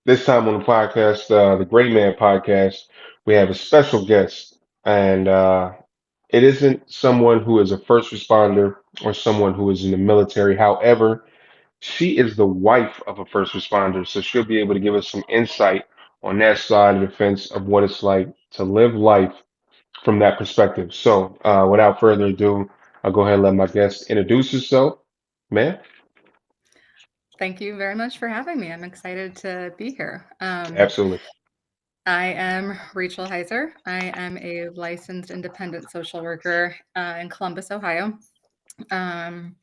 This time on the podcast, the Great Man podcast, we have a special guest, and it isn't someone who is a first responder or someone who is in the military. However, she is the wife of a first responder, so she'll be able to give us some insight on that side of the fence of what it's like to live life from that perspective. So, without further ado, I'll go ahead and let my guest introduce herself. Man, Thank you very much for having me. I'm excited to be here. absolutely. I am Rachel Heiser. I am a licensed independent social worker in Columbus, Ohio. Um,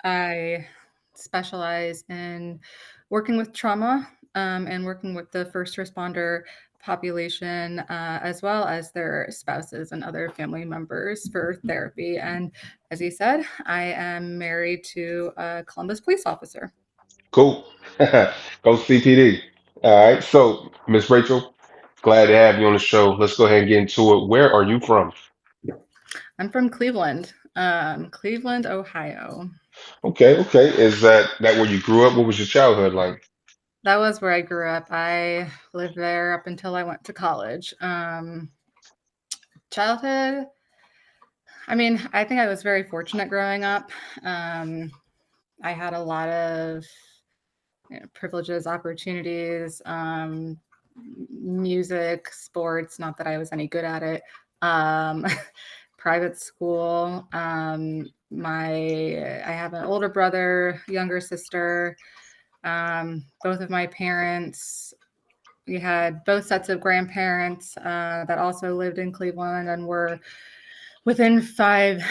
I specialize in working with trauma and working with the first responder population, as well as their spouses and other family members for therapy. And as you said, I am married to a Columbus police officer. Cool. Go CPD. All right. So, Miss Rachel, glad to have you on the show. Let's go ahead and get into it. Where are you from? I'm from Cleveland, Cleveland, Ohio. Okay, okay. Is that where you grew up? What was your childhood like? That was where I grew up. I lived there up until I went to college. Childhood, I mean, I think I was very fortunate growing up. Um, I had a lot of privileges, opportunities, music, sports, not that I was any good at it. Um, Private school. I have an older brother, younger sister. Both of my parents, we had both sets of grandparents that also lived in Cleveland and were within 5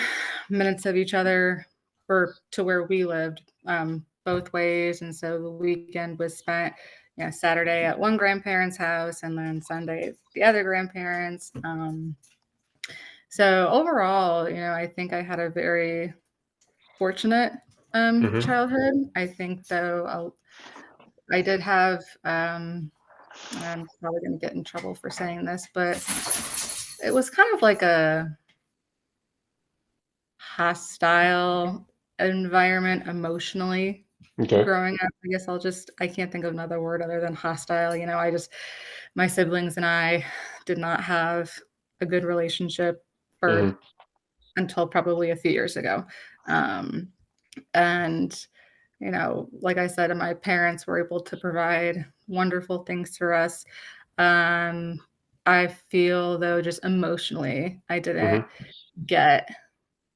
minutes of each other or to where we lived, both ways. And so the weekend was spent, Saturday at one grandparent's house and then Sunday at the other grandparents. So overall, I think I had a very fortunate Hmm. childhood. I think though I did have I'm probably going to get in trouble for saying this, but it was kind of like a hostile environment emotionally Okay. growing up. I can't think of another word other than hostile. My siblings and I did not have a good relationship for Hmm. until probably a few years ago. Um, and like I said, my parents were able to provide wonderful things for us. Um, I feel though, just emotionally, I didn't Hmm. get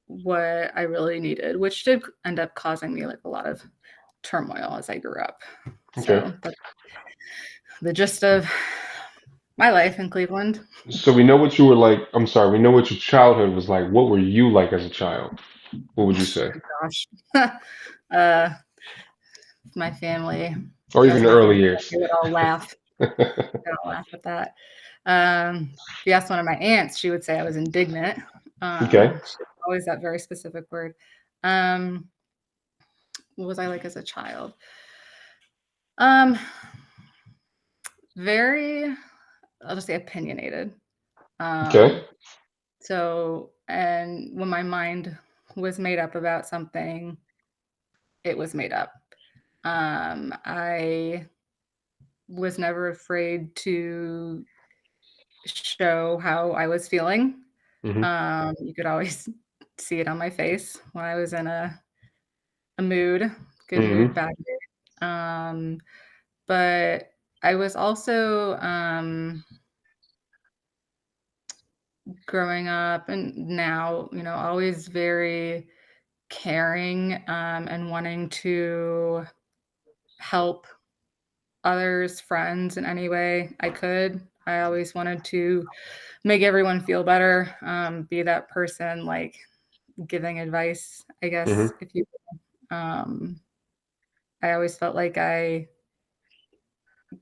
what I really needed, which did end up causing me like a lot of turmoil as I grew up. Okay. So that's the gist of my life in Cleveland. So we know what you were like. I'm sorry. We know what your childhood was like. What were you like as a child? What would you say? Gosh, uh, my family Or even knows the my early family. years? They would all laugh. They would all laugh at that. If you asked one of my aunts, she would say I was indignant. Okay. She always that very specific word. Um, what was I like as a child? Um, very, I'll just say opinionated. Okay. Um, and when my mind was made up about something, it was made up. I was never afraid to show how I was feeling. Hmm. You could always see it on my face when I was in a mood, good mood, Hmm. bad mood. But I was also growing up and now, always very caring and wanting to help others, friends in any way I could. I always wanted to make everyone feel better, be that person like giving advice, I guess, Hmm. if you I always felt like I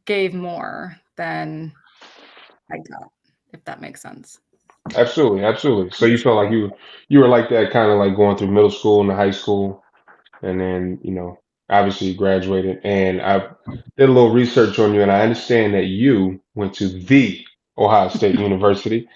gave more than I got, if that makes sense. Absolutely. Absolutely. So you felt like Emotionally. you were like that kind of like going through middle school and high school. And then, obviously you graduated. And I did a little research on you, and I understand that you went to the Ohio State University.